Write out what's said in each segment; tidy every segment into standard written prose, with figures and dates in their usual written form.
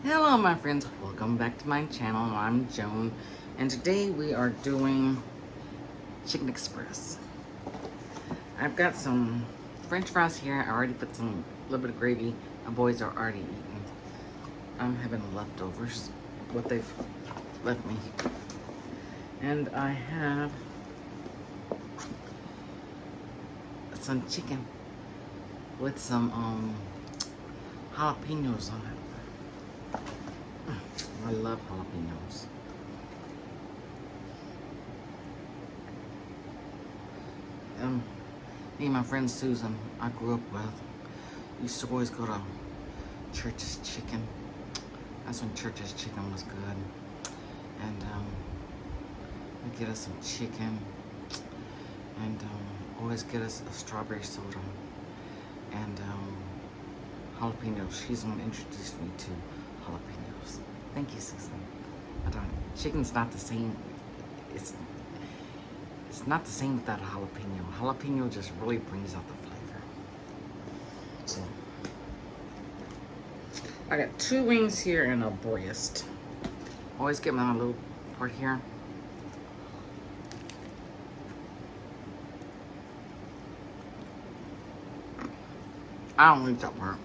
Hello my friends, welcome back to my channel. I'm Joan and today we are doing Chicken Express. I've got some french fries here. I already put some little bit of gravy. My boys are already eating. I'm having leftovers, what they've left me. And I have some chicken with some jalapenos on it. I love jalapenos. Me and my friend Susan, I grew up with, used to always go to Church's Chicken. That's when Church's Chicken was good. And we get us some chicken and always get us a strawberry soda and jalapenos. She's the one who introduced me to jalapenos. Thank you, Susan. Chicken's not the same. It's not the same without a jalapeno. Jalapeno just really brings out the flavor. So, I got 2 wings here and a breast. Always get my little part here. I don't eat that part.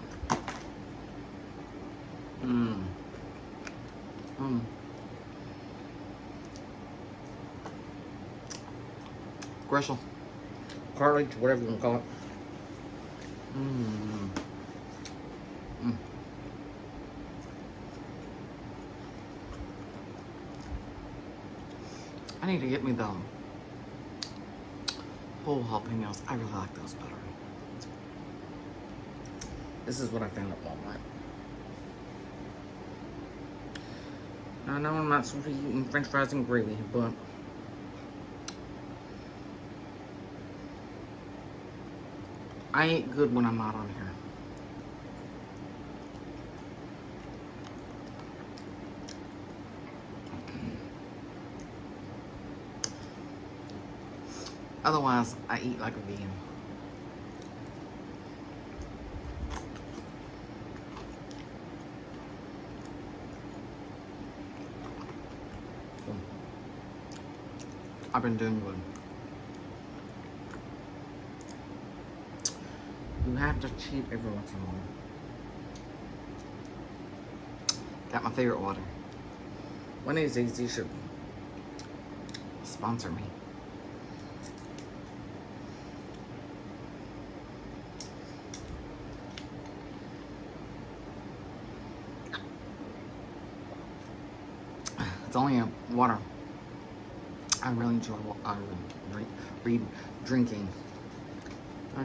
Gristle, cartilage, whatever you want to call it. I need to get me the whole jalapenos. I really like those better. This is what I found at Walmart. Now, I know I'm not supposed to be eating french fries and gravy, but I eat good when I'm not on here. Otherwise, I eat like a vegan. I've been doing good. You have to cheat every once in a while. Got my favorite water. One of these days you should sponsor me. It's only a water. I really enjoy drinking.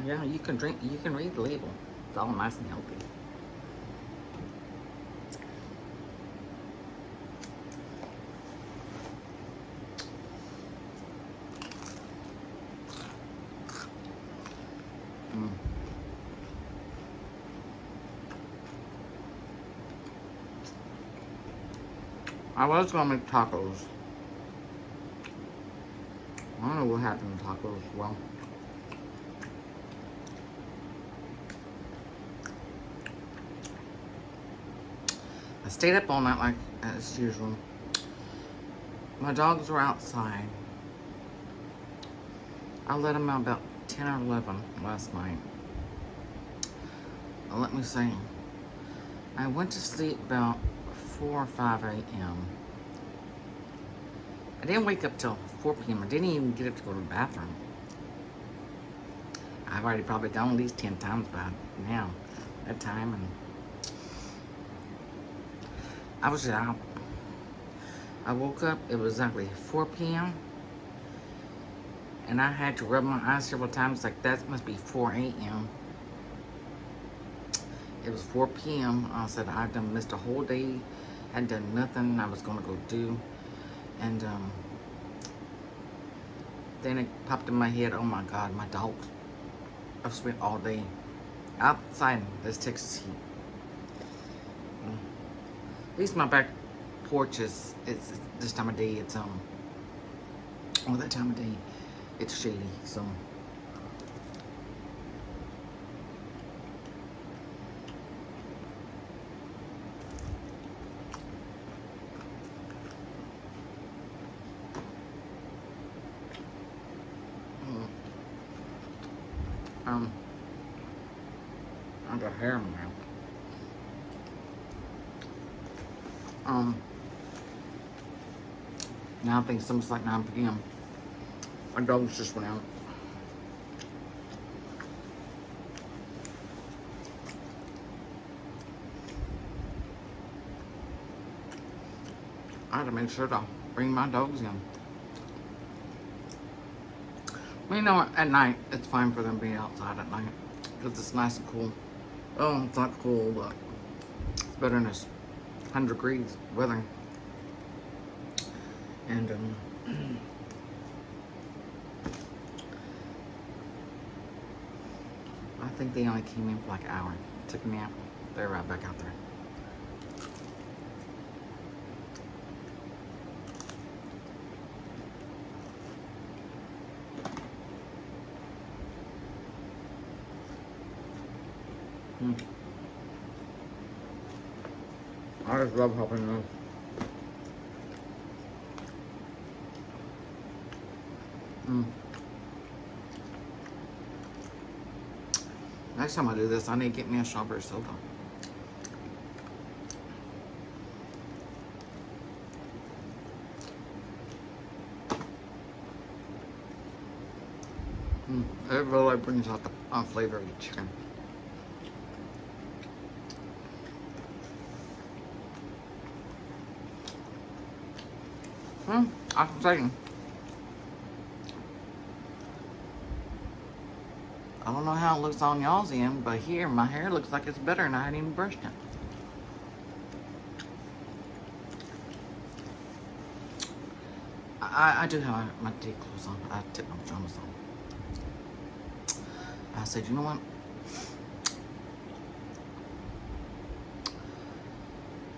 Yeah, you can drink. You can read the label. It's all nice and healthy. I was gonna make tacos. I don't know what happened to tacos. Well, I stayed up all night like as usual. My dogs were outside. I let them out about 10 or 11 last night. Let me see. I went to sleep about 4 or 5 a.m. I didn't wake up till 4 p.m. I didn't even get up to go to the bathroom. I've already probably gone at least 10 times by now, that time, and I was out. I woke up, it was exactly 4 p.m. and I had to rub my eyes several times, like that must be 4 a.m. It was 4 p.m. I said I done missed a whole day, hadn't done nothing I was gonna go do, and then it popped in my head, oh my God, my dogs. I've spent all day outside in this Texas heat. At least my back porch is, it's this time of day, it's well, that time of day, it's shady, so. I got hair in my mouth. Now I think it's almost like 9 p.m. Our dogs just went out. I had to make sure to bring my dogs in. Well, you know what? At night, it's fine for them being outside at night because it's nice and cool. Oh, it's not cool, but it's better than this 100 degrees weather. And I think they only came in for like an hour. Took a nap. They're right back out there. I just love helping them. Next time I do this, I need to get me a strawberry soda. It really brings out the flavor of the chicken. I'm saying, I don't know how it looks on y'all's end, but here my hair looks like it's better and I hadn't even brushed it. I do have my teeth clothes on. I took my pajamas on. I said, you know what?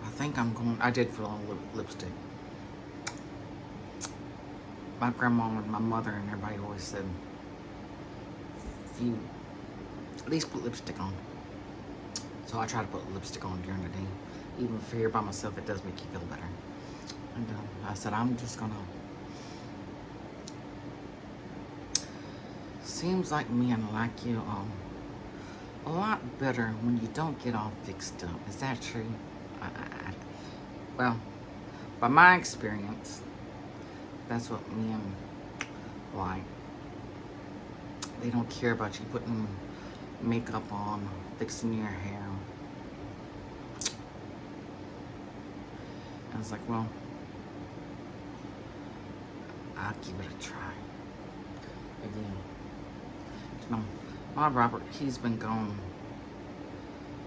I think I'm going, I did put on lipstick. My grandma and my mother and everybody always said, if you at least put lipstick on. So I try to put lipstick on during the day. Even if you're here by myself, it does make you feel better. And I said, I'm just gonna. Seems like me and like you a lot better when you don't get all fixed up. Is that true? Well, by my experience, that's what me and like. They don't care about you putting makeup on, fixing your hair. I was like, well, I'll give it a try. Again, you know, my Robert, he's been gone.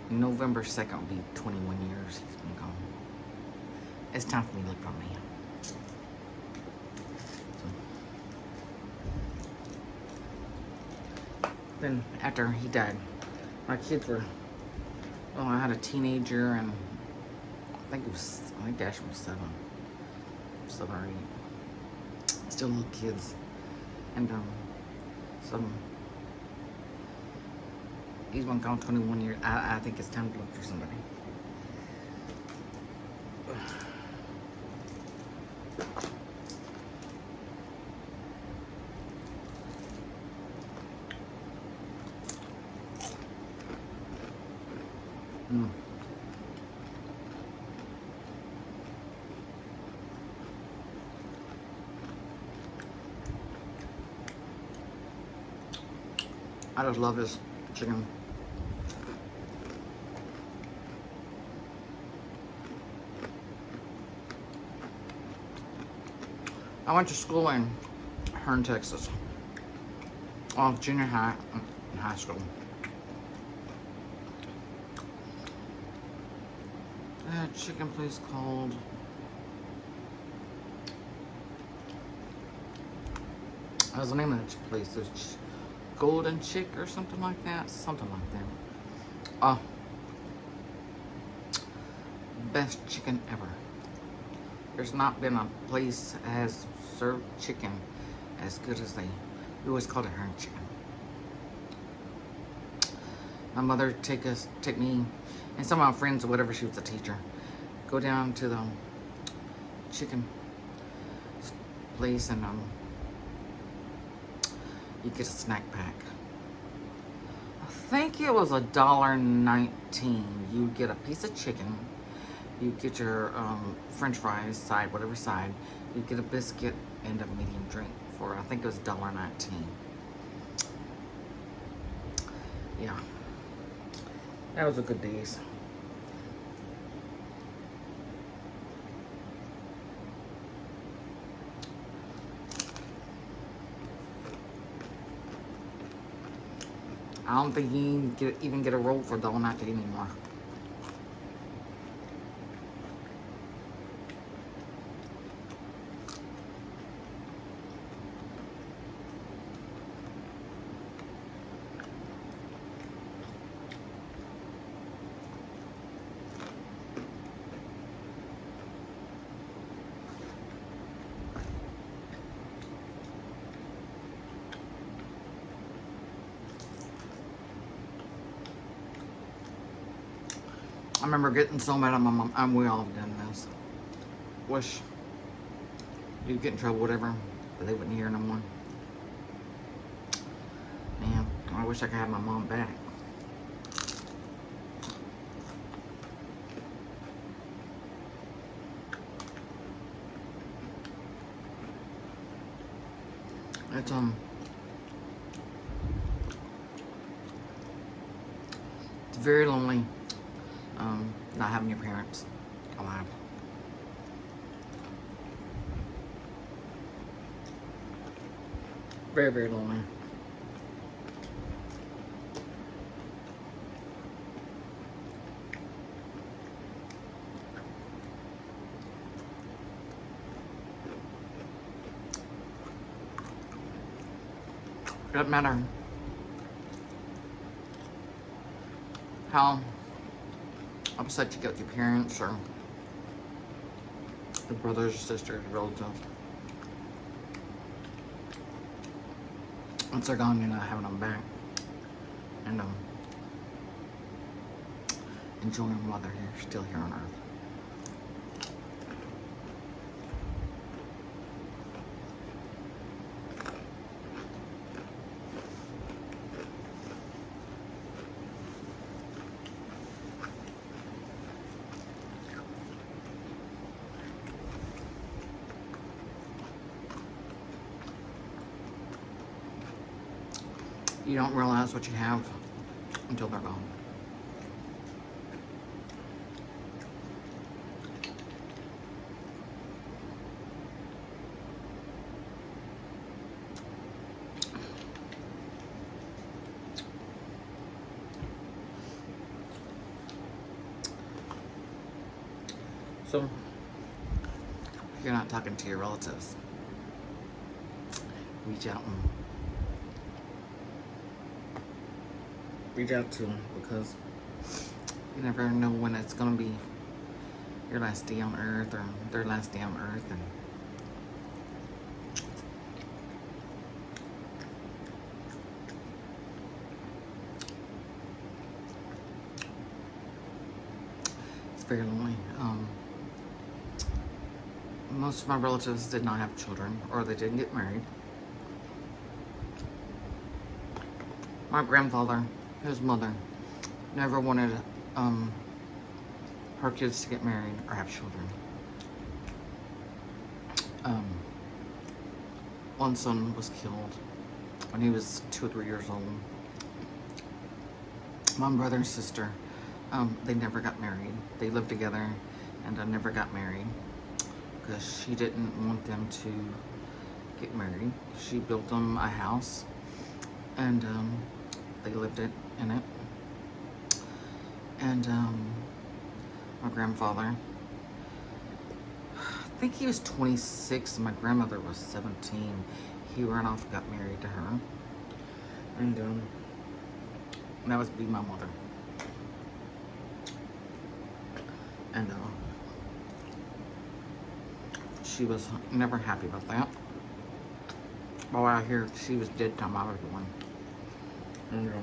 November 2nd will be 21 years he's been gone. It's time for me to look for a man. Then after he died, my kids were, well, I had a teenager and I think Dash was 7 or 8. Still little kids. And so he's been gone 21 years. I think it's time to look for somebody. I just love this chicken. I went to school in Hearn, Texas. Well, junior high and high school. That chicken place called what was the name of that place? It's Golden Chick or something like that. Something like that. Oh, best chicken ever. There's not been a place that has served chicken as good as they. We always called it Hearn chicken. My mother take me and some of my friends or whatever, she was a teacher, go down to the chicken place and you get a snack pack. think it was $1.19. You get a piece of chicken. You get your French fries side, whatever side. You get a biscuit and a medium drink for, I think it was $1.19. Yeah, that was a good days. I don't think you even get a roll for $1.19 anymore. I remember getting so mad at my mom. We all have done this. Wish you'd get in trouble, whatever, but they wouldn't hear no more. Man, I wish I could have my mom back. It's it's very lonely. Not having your parents alive. Very, very lonely. Doesn't matter how upset you get with your parents or your brothers, sisters, relatives. Once they're gone, you're not having them back. And enjoying them while they're here, still here on earth. You don't realize what you have until they're gone. So, if you're not talking to your relatives, reach out to them, because you never know when it's going to be your last day on earth or their last day on earth. And it's very lonely. Most of my relatives did not have children, or they didn't get married. My grandfather, his mother, never wanted her kids to get married or have children. One son was killed when he was 2 or 3 years old. My brother and sister, they never got married. They lived together and never got married because she didn't want them to get married. She built them a house and they lived in it. And my grandfather, I think he was 26 and my grandmother was 17. He ran off and got married to her. And that was be my mother. And she was never happy about that. But I hear she was dead time I was born. And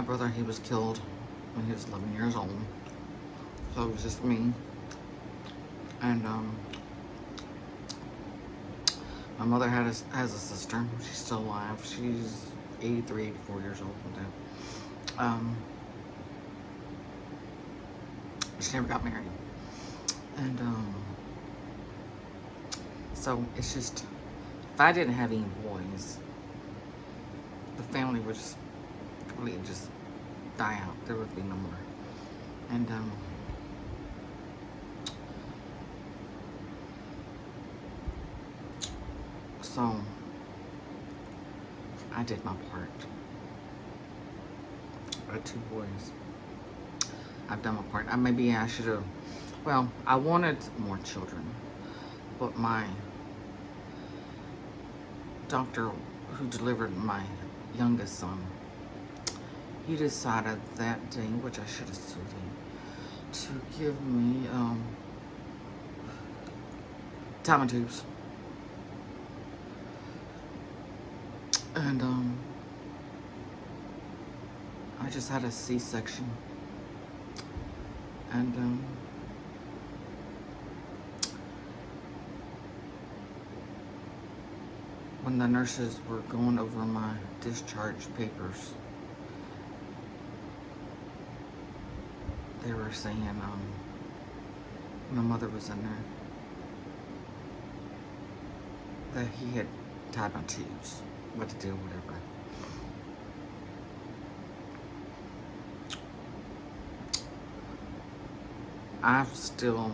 brother, he was killed when he was 11 years old. So it was just me. And my mother has a sister. She's still alive. She's 83, 84 years old. She never got married. And so it's just, if I didn't have any boys, the family would just completely just die out. There would be no more. And so I did my part. I had 2 boys. I've done my part. Maybe I should have, well, I wanted more children, but my doctor who delivered my youngest son, he decided that day, which I should have sued him, to give me timing tubes. And I just had a C-section. And when the nurses were going over my discharge papers, they were saying my mother was in there, that he had tied my tubes, what to do, whatever. I'm still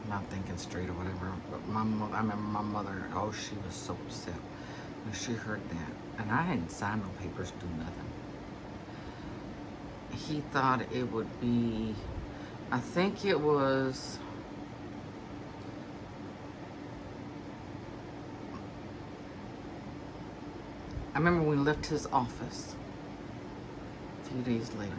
not thinking straight or whatever, but I remember my mother, oh, she was so upset when she heard that. And I hadn't signed no papers, do nothing. He thought it would be, I think it was, I remember we left his office a few days later.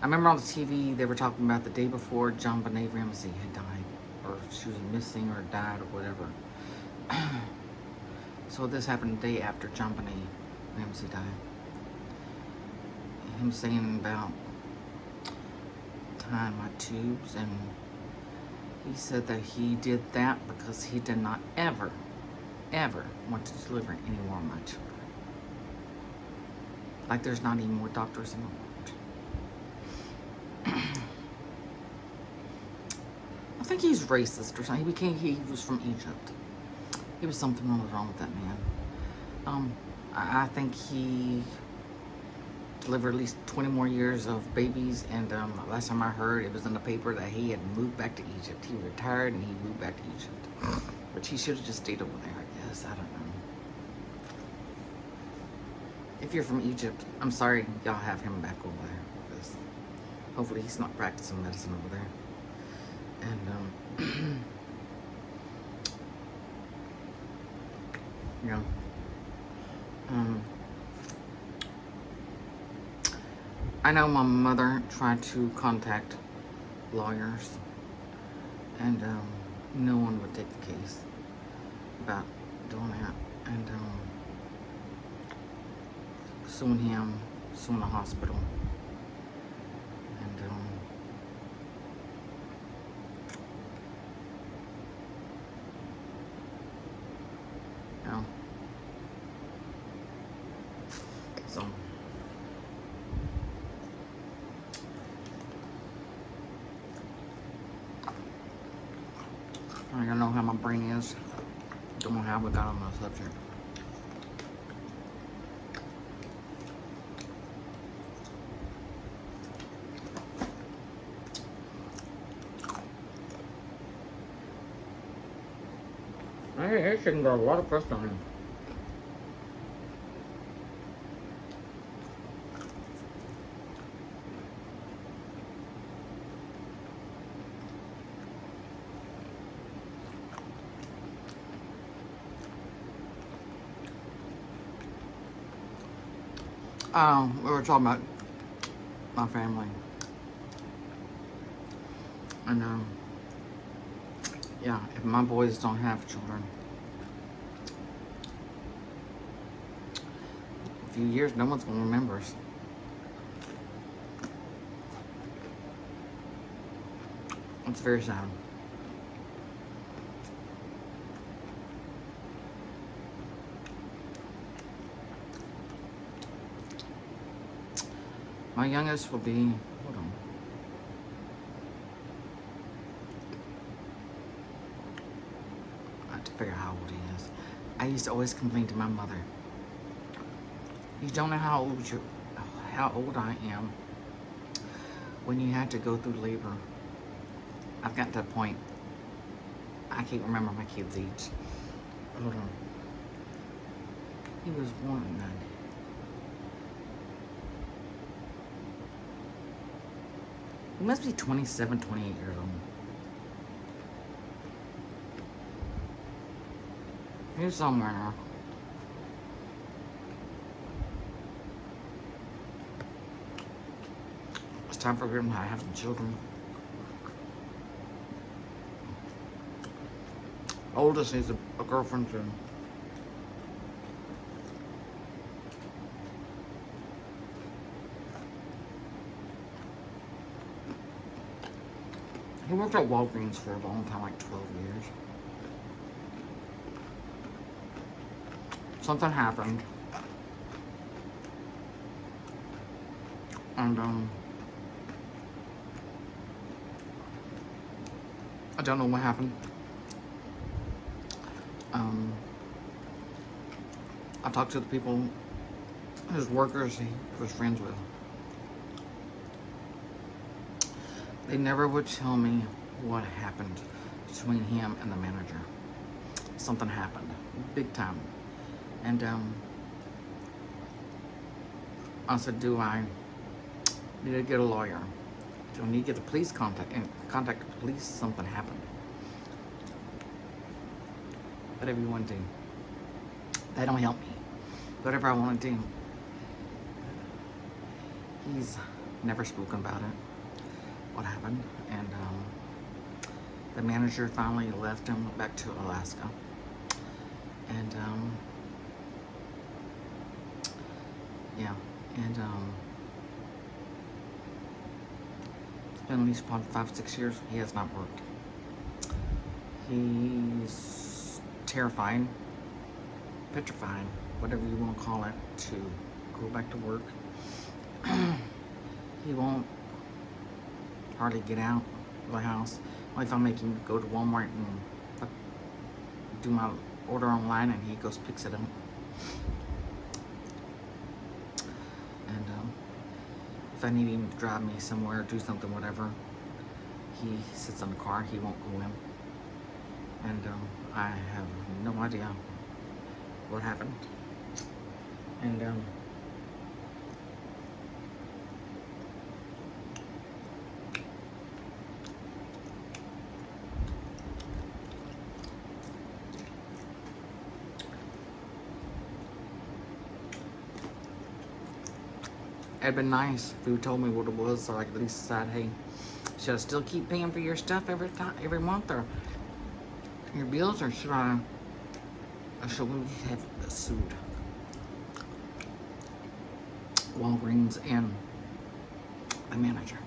I remember on the TV they were talking about the day before JonBenet Ramsey had died, or she was missing or died or whatever. So this happened the day after JonBenet Ramsey died. Him saying about tying my tubes, and he said that he did that because he did not ever want to deliver any more of my children. Like there's not even more doctors in the world. I think he's racist or something. He was from Egypt. He was something wrong with that man. I think he delivered at least 20 more years of babies, and last time I heard, it was in the paper that he had moved back to Egypt. He retired and he moved back to Egypt. But he should have just stayed over there, I guess. I don't know. If you're from Egypt, I'm sorry y'all have him back over there, because hopefully he's not practicing medicine over there. And yeah. I know my mother tried to contact lawyers, and no one would take the case about doing that. And suing him, suing the hospital. And yeah. So I don't know how my brain is. Don't know how we got on the subject. Hey, that chicken got a lot of crust on it. We were talking about my family. And yeah, if my boys don't have children, few years, no one's gonna remember us. It's very sad. My youngest will be, hold on. I have to figure out how old he is. I used to always complain to my mother. You don't know how old I am when you had to go through labor. I've gotten to a point, I can't remember my kid's age. Hold on. He was born in 90. He must be 27, 28 years old. He's somewhere now. It's time for him to have some children. Oldest needs a girlfriend soon. He worked at Walgreens for a long time, like 12 years. Something happened. And, I don't know what happened. I talked to the people, his workers he was friends with. They never would tell me what happened between him and the manager. Something happened, big time. And I said, do I need to get a lawyer? Do I need to get the police contact the police? Something happened. Whatever you want to do. That don't help me. Whatever I want to do. He's never spoken about it. What happened? And the manager finally left him, went back to Alaska. And yeah, and it's been at least probably 5-6 years. He has not worked. He's terrified, petrified, whatever you want to call it, to go back to work. He won't hardly get out of the house. Only if I make him go to Walmart and do my order online, and he goes picks it up. And if I need him to drive me somewhere, do something, whatever, he sits in the car. He won't go in. And I have no idea what happened. And it'd been nice if you told me what it was, so I could at least decide, hey, should I still keep paying for your stuff every month, or your bills, or should we have sued Walgreens and the manager?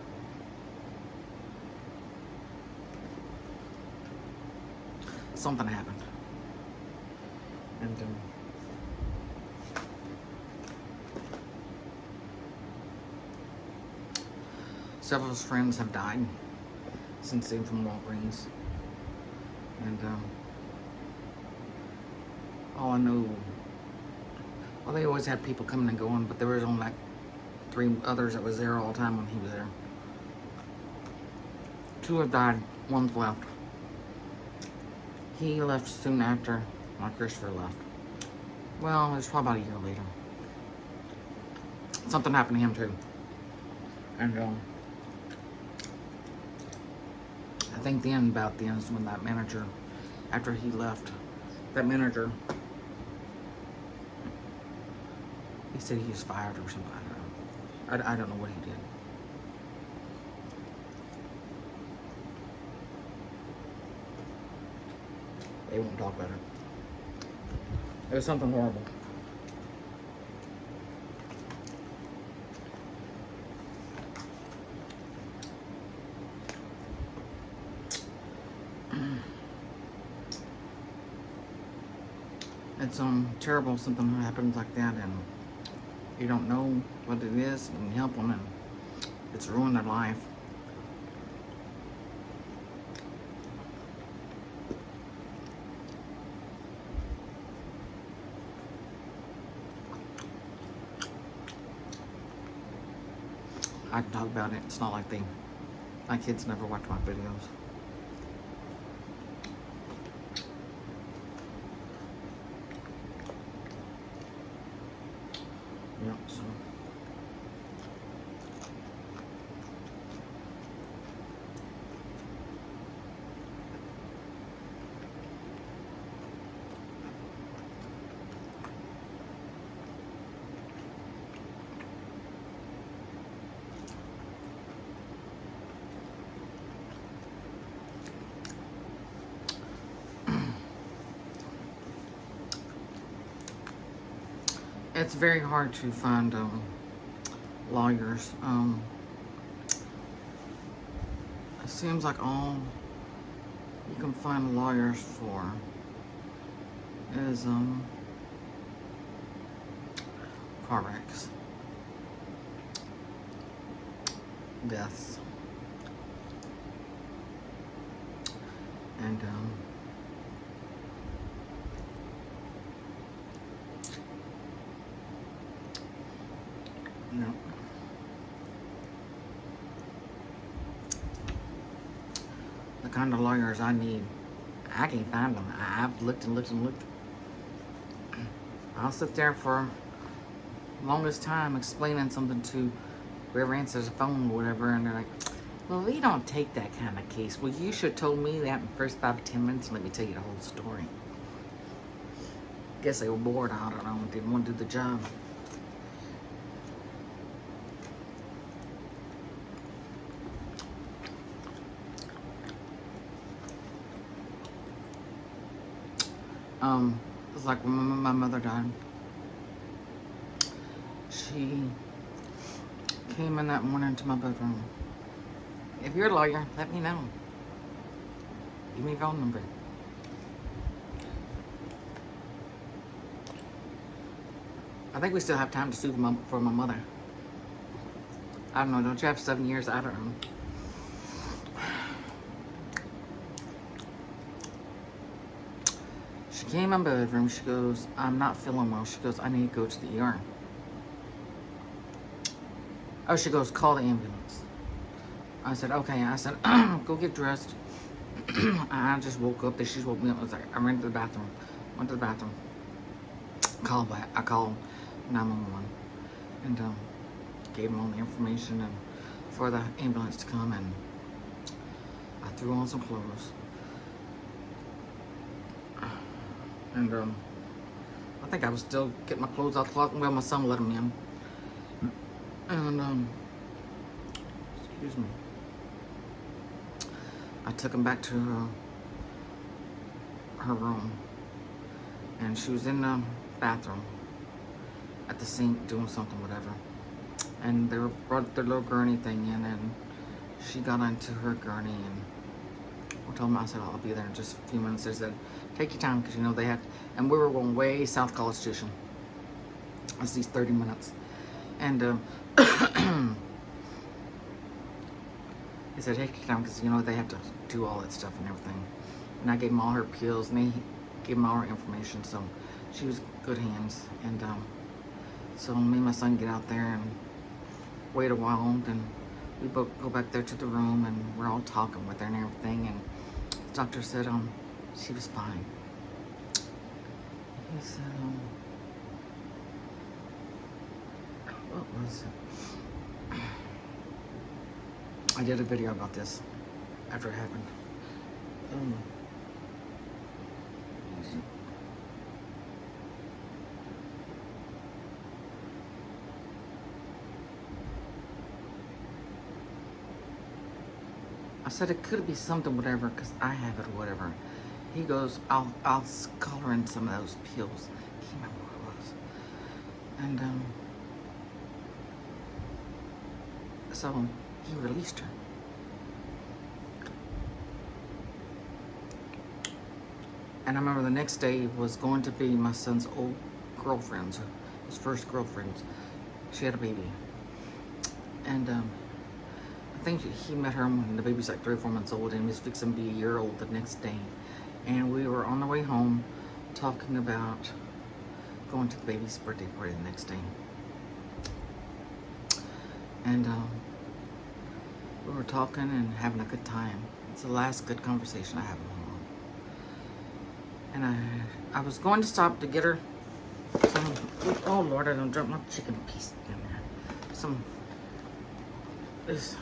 Something happened, and several of his friends have died since they've from Walgreens. And all I know, well, they always had people coming and going, but there was only like 3 others that was there all the time when he was there. 2 have died, 1's left. He left soon after my Christopher left. Well, it was probably about a year later. Something happened to him too. And I think the end about the end is when that manager, after he left, that manager, he said he was fired or something. I don't know what he did. They won't talk about it. It was something horrible. it's terrible, something happens like that, and you don't know what it is, and you help them, and it's ruined their life. I can talk about it. It's not like my kids never watch my videos. Yep, so. It's very hard to find lawyers. It seems like all you can find lawyers for is car wrecks, deaths, and no. The kind of lawyers I need, I can't find them. I've looked and looked and looked. I'll sit there for the longest time explaining something to whoever answers the phone or whatever, and they're like, well, we don't take that kind of case. Well, you should have told me that in the first 5 to 10 minutes and let me tell you the whole story. Guess they were bored, I don't know, didn't want to do the job. It was like when my mother died. She came in that morning to my bedroom. If you're a lawyer, let me know. Give me your phone number. I think we still have time to sue for my mother. I don't know, don't you have 7 years? I don't know. She came in my bedroom, she goes, I'm not feeling well. She goes, I need to go to the ER. Oh, she goes, call the ambulance. I said, okay. I said, go get dressed. I just woke up. She woke me up. I was like, I ran to the bathroom. Went to the bathroom. Called back. I called 911 and gave them all the information and for the ambulance to come, and I threw on some clothes. And I think I was still getting my clothes out the closet. Well, my son let them in. And excuse me. I took him back to her room, and she was in the bathroom at the sink doing something, whatever. And they brought their little gurney thing in, and she got into her gurney, and I told them, I said, I'll be there in just a few minutes. They said, take your time, because you know they had, and we were going way South College Station. That's these 30 minutes. And they said, take your time, because you know they have to do all that stuff and everything. And I gave them all her pills, and they gave them all her information, so she was in good hands. And so me and my son get out there and wait a while, and we both go back there to the room, and we're all talking with her and everything, and the doctor said she was fine. He said what was it? I did a video about this after it happened. I said it could be something, whatever, because I have it or whatever. He goes, I'll color in some of those pills. I can't remember what it was. And so he released her. And I remember the next day was going to be my son's old girlfriend's, his first girlfriend's. She had a baby. And I think he met her when the baby's like 3 or 4 months old, and he was fixing to be a year old the next day. And we were on the way home talking about going to the baby's birthday party the next day. And we were talking and having a good time. It's the last good conversation I have with my mom. And I was going to stop to get her some, oh Lord, I don't drop my chicken piece in there. Some, this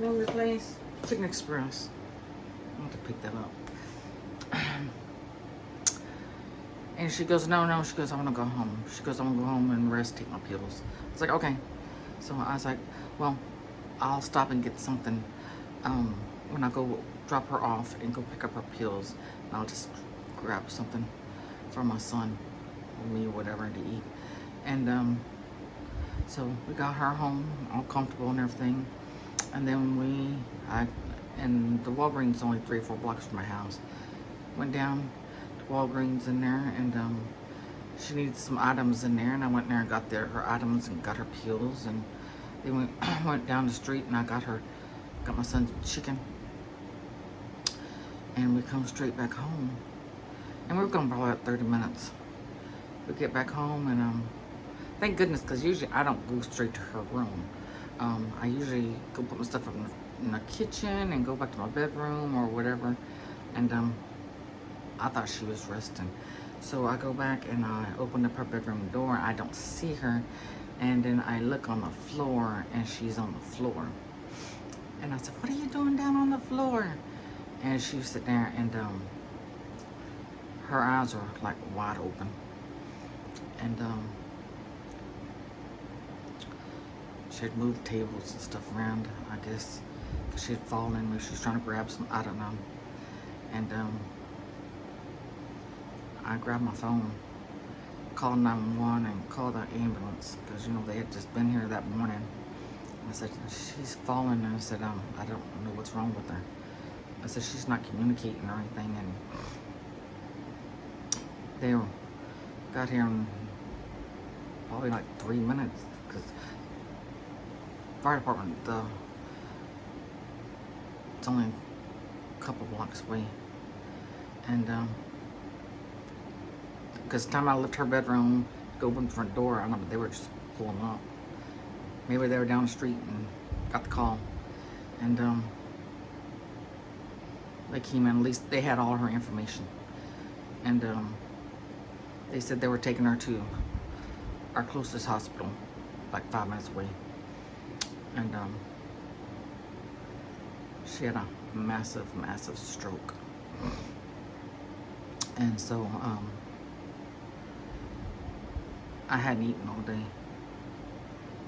name of the place? Chicken Express. I want to pick that up. And she goes, no, she goes, I want to go home. She goes, I want to go home and rest, take my pills. It's like, okay. So I was like, well, I'll stop and get something when I go drop her off and go pick up her pills. And I'll just grab something for my son or me or whatever to eat. And so we got her home all comfortable and everything. And then and the Walgreens is only 3 or 4 blocks from my house. Went down to Walgreens in there, and she needed some items in there, and I went in there and got her items and got her pills, and then we went down the street and I got my son chicken, and we come straight back home. And we were gone probably about 30 minutes. We get back home, and thank goodness, because usually I don't go straight to her room. I usually go put my stuff up in the kitchen and go back to my bedroom or whatever. And I thought she was resting. So I go back and I open up her bedroom door. I don't see her. And then I look on the floor and she's on the floor. And I said, what are you doing down on the floor? And she was sitting there, and her eyes were like wide open. And she had moved tables and stuff around, I guess, because she had fallen. Maybe she was trying to grab some, I don't know. And I grabbed my phone, called 911 and called the ambulance, because, they had just been here that morning. I said, she's fallen. And I said, I don't know what's wrong with her. I said, she's not communicating or anything. And they got here in probably like 3 minutes, because fire department, it's only a couple blocks away. And because the time I left her bedroom to go open the front door, I don't know, they were just pulling up. Maybe they were down the street and got the call. And they came in, at least they had all her information. And they said they were taking her to our closest hospital, like 5 minutes away. And she had a massive stroke. And so I hadn't eaten all day.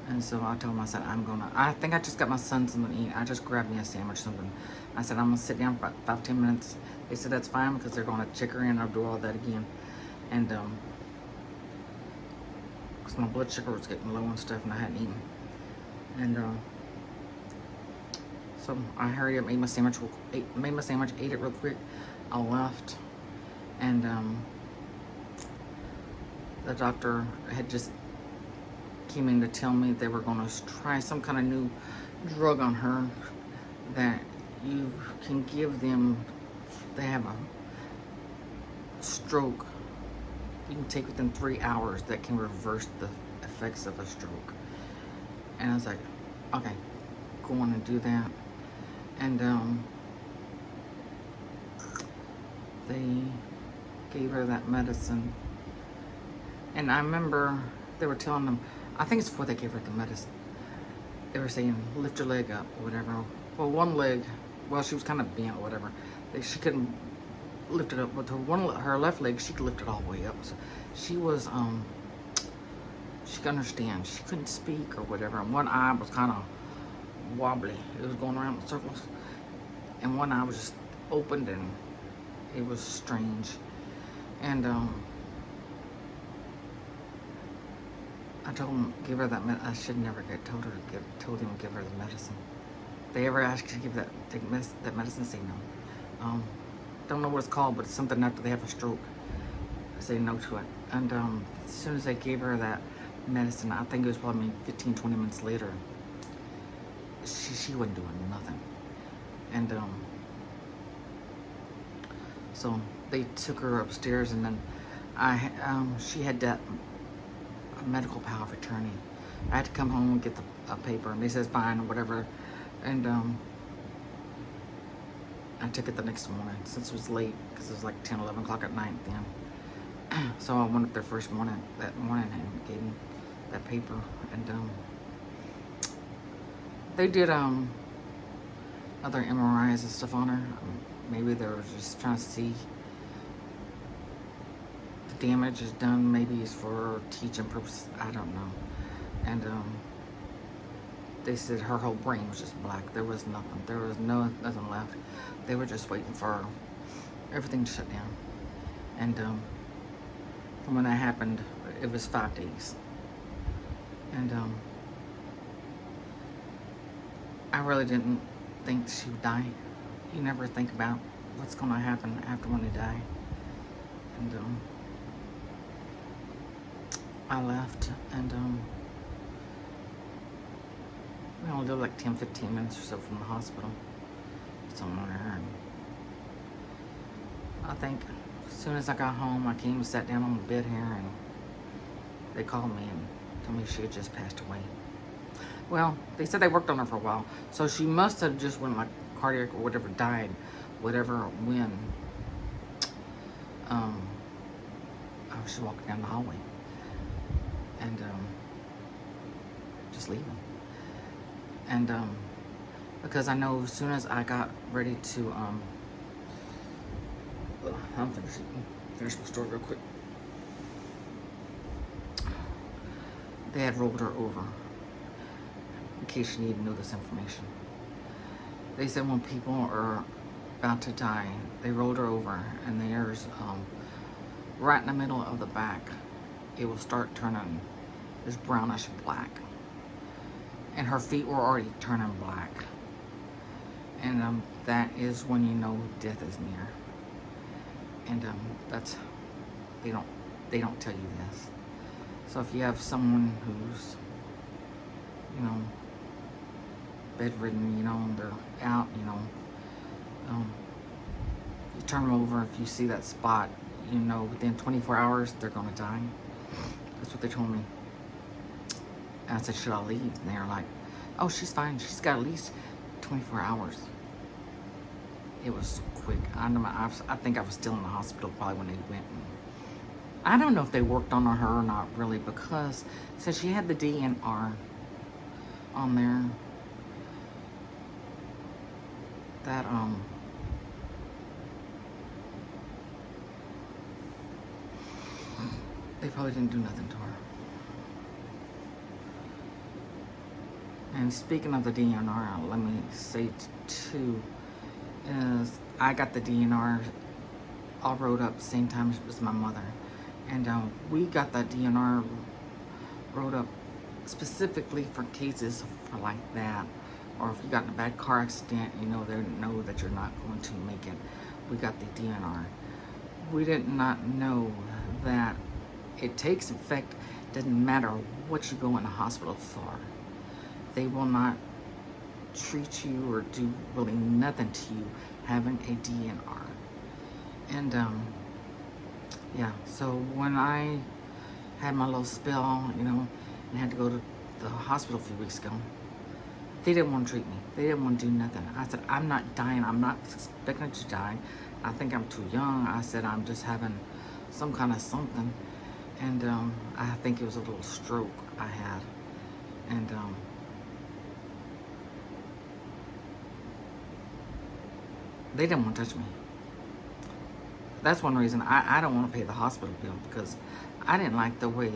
And so I told him, I said, I think I just got my son something to eat. I just grabbed me a sandwich or something. I said, I'm gonna sit down for about 5-10 minutes. They said that's fine, because they're gonna check her in. I'll do all that again. And because my blood sugar was getting low and stuff, and I hadn't eaten. And so I hurried up, made my sandwich, ate it real quick. I left, and the doctor had just came in to tell me they were going to try some kind of new drug on her that you can give them. They have a stroke you can take within 3 hours that can reverse the effects of a stroke. And I was like, okay, go on and do that. And they gave her that medicine. And I remember they were telling them, I think it's before they gave her the medicine, they were saying, lift your leg up or whatever. Well, one leg, well, she was kind of bent or whatever. She couldn't lift it up, but her left leg, she could lift it all the way up. So she was, she could understand. She couldn't speak or whatever. And one eye was kind of wobbly. It was going around in circles. And one eye was just opened, and it was strange. And I told him, give her that I should never get told him to give her the medicine. If they ever ask you to give that medicine, say no. don't know what it's called, but it's something after they have a stroke. Say no to it. And as soon as they gave her that medicine, I think it was probably 15, 20 minutes later, she wasn't doing nothing. And so they took her upstairs, and then she had that medical power of attorney. I had to come home and get a paper, and they said fine or whatever. And I took it the next morning since it was late, because it was like 10, 11 o'clock at night then. So I went up there that morning and gave them that paper, and they did other MRIs and stuff on her. Maybe they were just trying to see the damage is done. Maybe it's for teaching purposes. I don't know. And they said her whole brain was just black. There was nothing. There was nothing left. They were just waiting for everything to shut down. And from when that happened, it was 5 days. And I really didn't think she would die. You never think about what's going to happen after when they die. And I left, and we only lived like 10, 15 minutes or so from the hospital somewhere. And I think as soon as I got home, I came and sat down on the bed here, and they called me and told me she had just passed away. Well, they said they worked on her for a while, so she must have just went like cardiac or whatever, died, whatever, when I was just walking down the hallway, and just leaving. And because I know as soon as I got ready to I'm finish my story real quick. They had rolled her over, in case you need to know this information. They said when people are about to die, they rolled her over, and there's right in the middle of the back, it will start turning this brownish black, and her feet were already turning black, and that is when you know death is near. And that's they don't tell you this. So if you have someone who's, you know, bedridden, you know, and they're out, you know, you turn them over. If you see that spot, you know, within 24 hours they're gonna die. That's what they told me. And I said, should I leave? And they're like, oh, she's fine. She's got at least 24 hours. It was quick. I think I was still in the hospital probably when they went. And I don't know if they worked on her or not really, because since she had the DNR on there, that they probably didn't do nothing to her. And speaking of the DNR, let me say too, is I got the DNR all wrote up same time as my mother. And we got that DNR wrote up specifically for cases for like that. Or if you got in a bad car accident, you know, they know that you're not going to make it. We got the DNR. We did not know that it takes effect, doesn't matter what you go in the hospital for. They will not treat you or do really nothing to you having a DNR. And yeah, so when I had my little spell, you know, and had to go to the hospital a few weeks ago, they didn't want to treat me. They didn't want to do nothing. I said, I'm not dying. I'm not expecting to die. I think I'm too young. I said, I'm just having some kind of something. And I think it was a little stroke I had. And they didn't want to touch me. That's one reason I don't want to pay the hospital bill, because I didn't like the way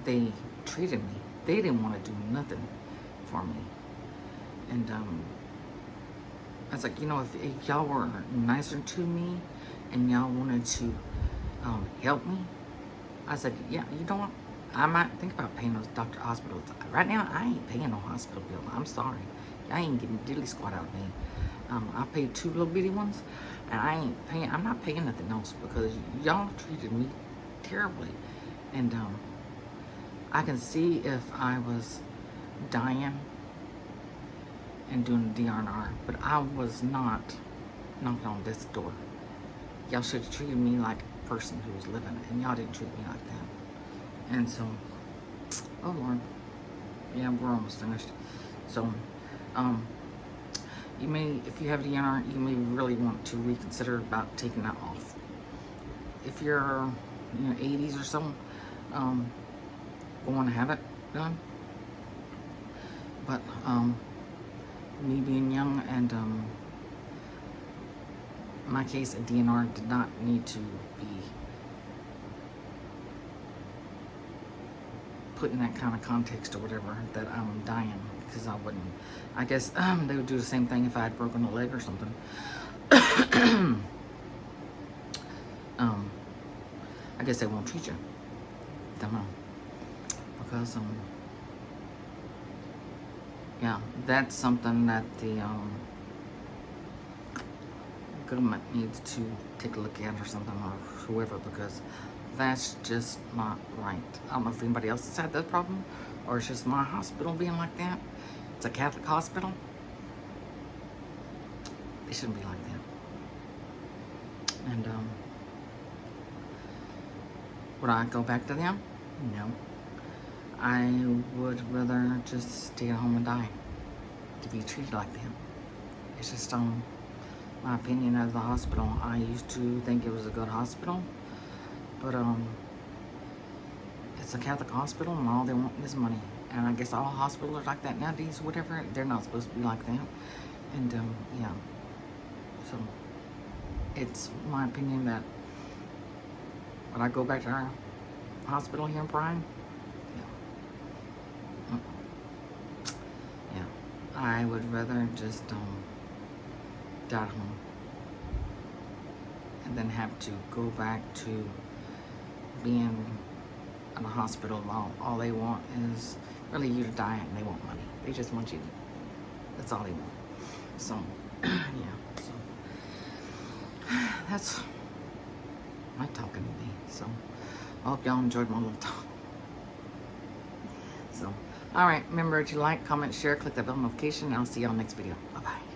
they treated me. They didn't want to do nothing for me. And I was like, you know, if y'all were nicer to me and y'all wanted to help me, I said, yeah, you know what? I might think about paying those doctor hospitals. Right now, I ain't paying no hospital bill. I'm sorry. I ain't getting diddly squat out of me. I paid 2 little bitty ones. And I'm not paying nothing else because y'all treated me terribly. And I can see if I was dying and doing the DNR, but I was not knocking on this door. Y'all should have treated me like a person who was living, and y'all didn't treat me like that. And so, oh Lord, yeah, we're almost finished. So, you may, if you have DNR, you may really want to reconsider about taking that off. If you're, 80s or so, want to have it done. But me being young and in my case, a DNR did not need to be put in that kind of context or whatever that I'm dying, because I wouldn't. I guess they would do the same thing if I had broken a leg or something. I guess they won't treat you. Don't know. Because yeah, that's something that the government needs to take a look at or something, or whoever, because that's just not right. I don't know if anybody else has had that problem, or it's just my hospital being like that. It's a Catholic hospital. They shouldn't be like that. And would I go back to them? No. I would rather just stay at home and die to be treated like that. It's just my opinion of the hospital. I used to think it was a good hospital, but it's a Catholic hospital and all they want is money. And I guess all hospitals are like that nowadays, whatever. They're not supposed to be like that. And yeah, so it's my opinion that when I go back to our hospital here in Prime, yeah, I would rather just die at home and then have to go back to being in a hospital while all they want is really you to die, and they want money. They just want you. That's all they want. So, yeah. So that's my talking to me. So I hope y'all enjoyed my little talk. So, all right. Remember to like, comment, share, click that bell notification, and I'll see y'all next video. Bye bye.